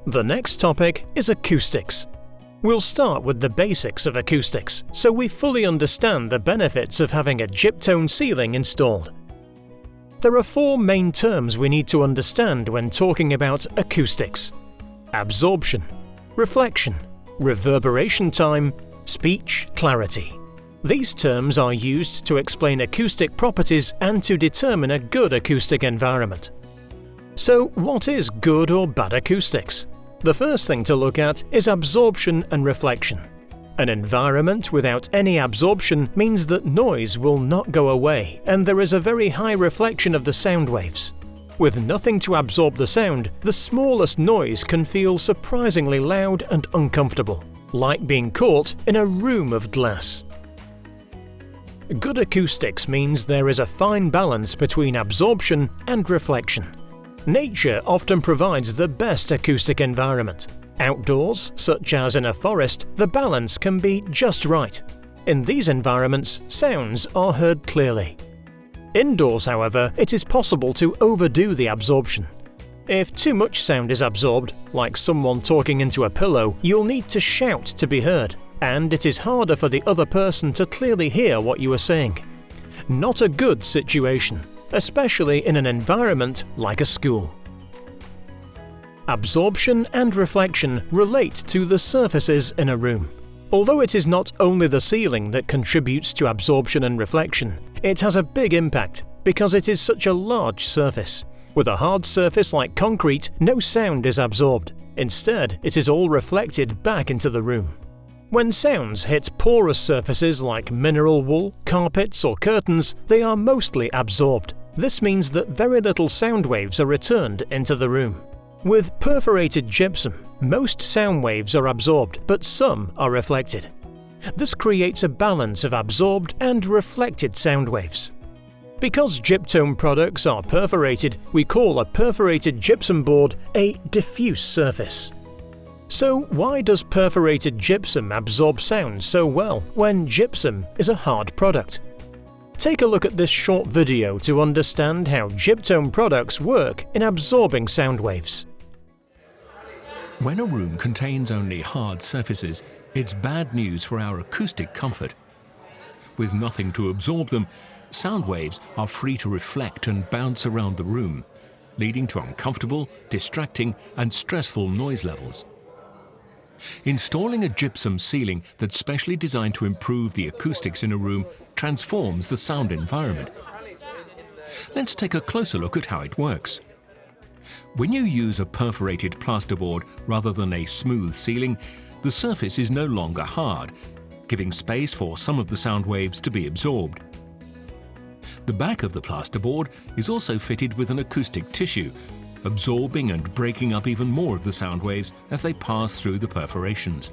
The next topic is acoustics. We'll start with the basics of acoustics, so we fully understand the benefits of having a gyptone ceiling installed. There are four main terms we need to understand when talking about acoustics: absorption, reflection, reverberation time, speech clarity. These terms are used to explain acoustic properties and to determine a good acoustic environment. So, what is good or bad acoustics? The first thing to look at is absorption and reflection. An environment without any absorption means that noise will not go away and there is a very high reflection of the sound waves. With nothing to absorb the sound, the smallest noise can feel surprisingly loud and uncomfortable, like being caught in a room of glass. Good acoustics means there is a fine balance between absorption and reflection. Nature often provides the best acoustic environment. Outdoors, such as in a forest, the balance can be just right. In these environments, sounds are heard clearly. Indoors, however, it is possible to overdo the absorption. If too much sound is absorbed, like someone talking into a pillow, you'll need to shout to be heard, and it is harder for the other person to clearly hear what you are saying. Not a good situation, especially in an environment like a school. Absorption and reflection relate to the surfaces in a room. Although it is not only the ceiling that contributes to absorption and reflection, it has a big impact because it is such a large surface. With a hard surface like concrete, no sound is absorbed. Instead, it is all reflected back into the room. When sounds hit porous surfaces like mineral wool, carpets or curtains, they are mostly absorbed. This means that very little sound waves are returned into the room. With perforated gypsum, most sound waves are absorbed, but some are reflected. This creates a balance of absorbed and reflected sound waves. Because gyptone products are perforated, we call a perforated gypsum board a diffuse surface. So why does perforated gypsum absorb sound so well when gypsum is a hard product? Take a look at this short video to understand how gyptone products work in absorbing sound waves. When a room contains only hard surfaces, it's bad news for our acoustic comfort. With nothing to absorb them, sound waves are free to reflect and bounce around the room, leading to uncomfortable, distracting, and stressful noise levels. Installing a gypsum ceiling that's specially designed to improve the acoustics in a room transforms the sound environment. Let's take a closer look at how it works. When you use a perforated plasterboard rather than a smooth ceiling, the surface is no longer hard, giving space for some of the sound waves to be absorbed. The back of the plasterboard is also fitted with an acoustic tissue, absorbing and breaking up even more of the sound waves as they pass through the perforations.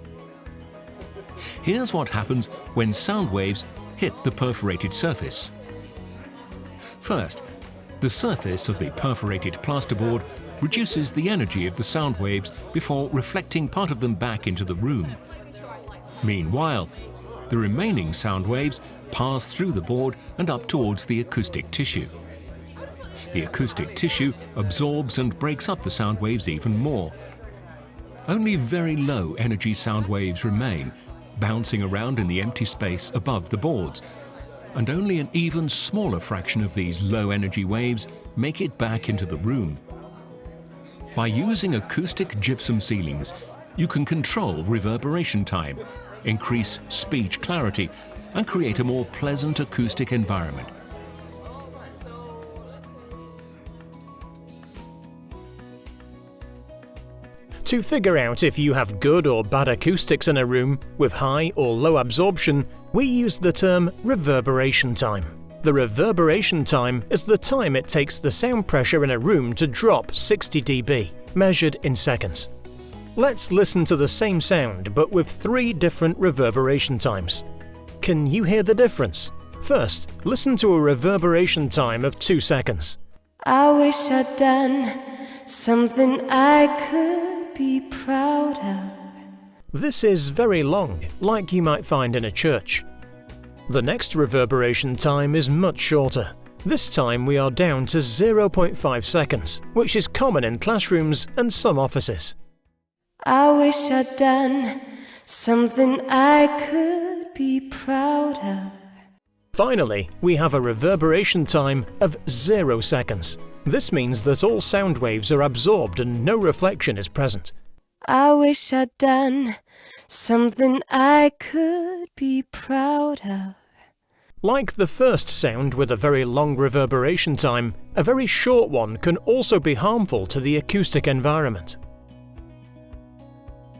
Here's what happens when sound waves hit the perforated surface. First, the surface of the perforated plasterboard reduces the energy of the sound waves before reflecting part of them back into the room. Meanwhile, the remaining sound waves pass through the board and up towards the acoustic tissue. The acoustic tissue absorbs and breaks up the sound waves even more. Only very low energy sound waves remain, bouncing around in the empty space above the boards, and only an even smaller fraction of these low energy waves make it back into the room. By using acoustic gypsum ceilings, you can control reverberation time, increase speech clarity, and create a more pleasant acoustic environment. To figure out if you have good or bad acoustics in a room with high or low absorption, we use the term reverberation time. The reverberation time is the time it takes the sound pressure in a room to drop 60 dB, measured in seconds. Let's listen to the same sound but with 3 different reverberation times. Can you hear the difference? First, listen to a reverberation time of 2 seconds. I wish I'd done something I could be proud of. This is very long, like you might find in a church. The next reverberation time is much shorter. This time we are down to 0.5 seconds, which is common in classrooms and some offices. I wish I'd done something I could be proud of. Finally, we have a reverberation time of 0 seconds. This means that all sound waves are absorbed and no reflection is present. I wish I'd done something I could be proud of. Like the first sound with a very long reverberation time, a very short one can also be harmful to the acoustic environment.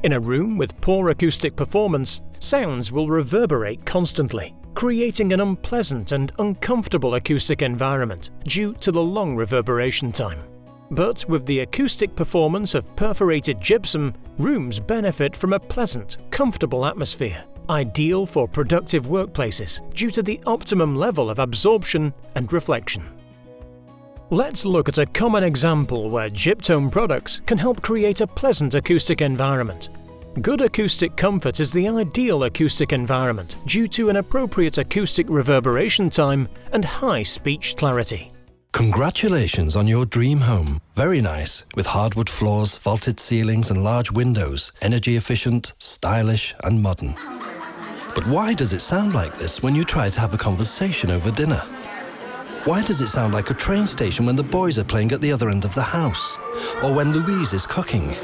In a room with poor acoustic performance, sounds will reverberate constantly, creating an unpleasant and uncomfortable acoustic environment due to the long reverberation time. But with the acoustic performance of perforated gypsum, rooms benefit from a pleasant, comfortable atmosphere, ideal for productive workplaces due to the optimum level of absorption and reflection. Let's look at a common example where Gyptone products can help create a pleasant acoustic environment. Good acoustic comfort is the ideal acoustic environment due to an appropriate acoustic reverberation time and high speech clarity. Congratulations on your dream home. Very nice, with hardwood floors, vaulted ceilings and large windows, energy efficient, stylish and modern. But why does it sound like this when you try to have a conversation over dinner? Why does it sound like a train station when the boys are playing at the other end of the house? Or when Louise is cooking?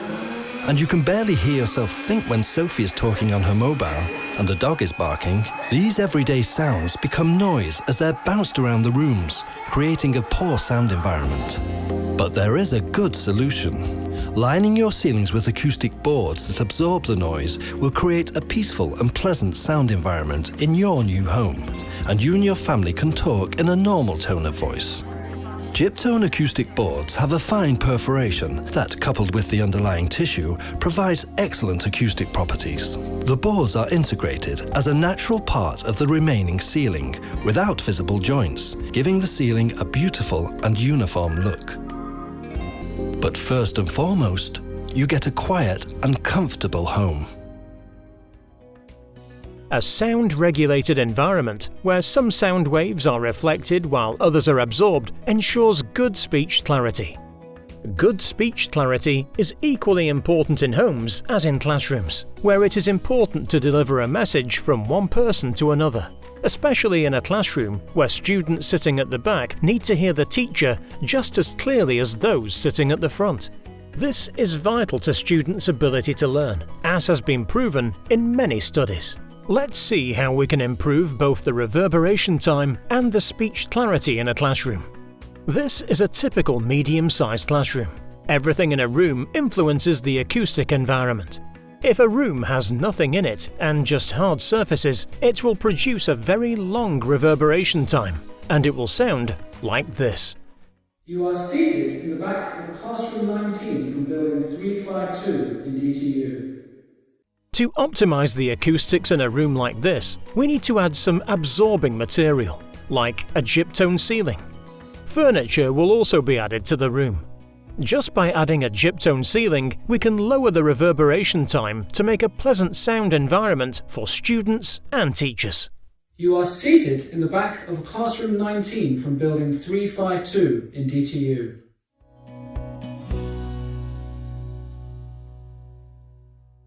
And you can barely hear yourself think when Sophie is talking on her mobile and the dog is barking. These everyday sounds become noise as they're bounced around the rooms, creating a poor sound environment. But there is a good solution. Lining your ceilings with acoustic boards that absorb the noise will create a peaceful and pleasant sound environment in your new home, and you and your family can talk in a normal tone of voice. Gyptone acoustic boards have a fine perforation that, coupled with the underlying tissue, provides excellent acoustic properties. The boards are integrated as a natural part of the remaining ceiling, without visible joints, giving the ceiling a beautiful and uniform look. But first and foremost, you get a quiet and comfortable home. A sound-regulated environment, where some sound waves are reflected while others are absorbed, ensures good speech clarity. Good speech clarity is equally important in homes as in classrooms, where it is important to deliver a message from one person to another, especially in a classroom where students sitting at the back need to hear the teacher just as clearly as those sitting at the front. This is vital to students' ability to learn, as has been proven in many studies. Let's see how we can improve both the reverberation time and the speech clarity in a classroom. This is a typical medium-sized classroom. Everything in a room influences the acoustic environment. If a room has nothing in it and just hard surfaces, it will produce a very long reverberation time, and it will sound like this. You are seated in the back of classroom 19 from building 352 in DTU. To optimize the acoustics in a room like this, we need to add some absorbing material, like a gyptone ceiling. Furniture will also be added to the room. Just by adding a gyptone ceiling, we can lower the reverberation time to make a pleasant sound environment for students and teachers. You are seated in the back of classroom 19 from building 352 in DTU.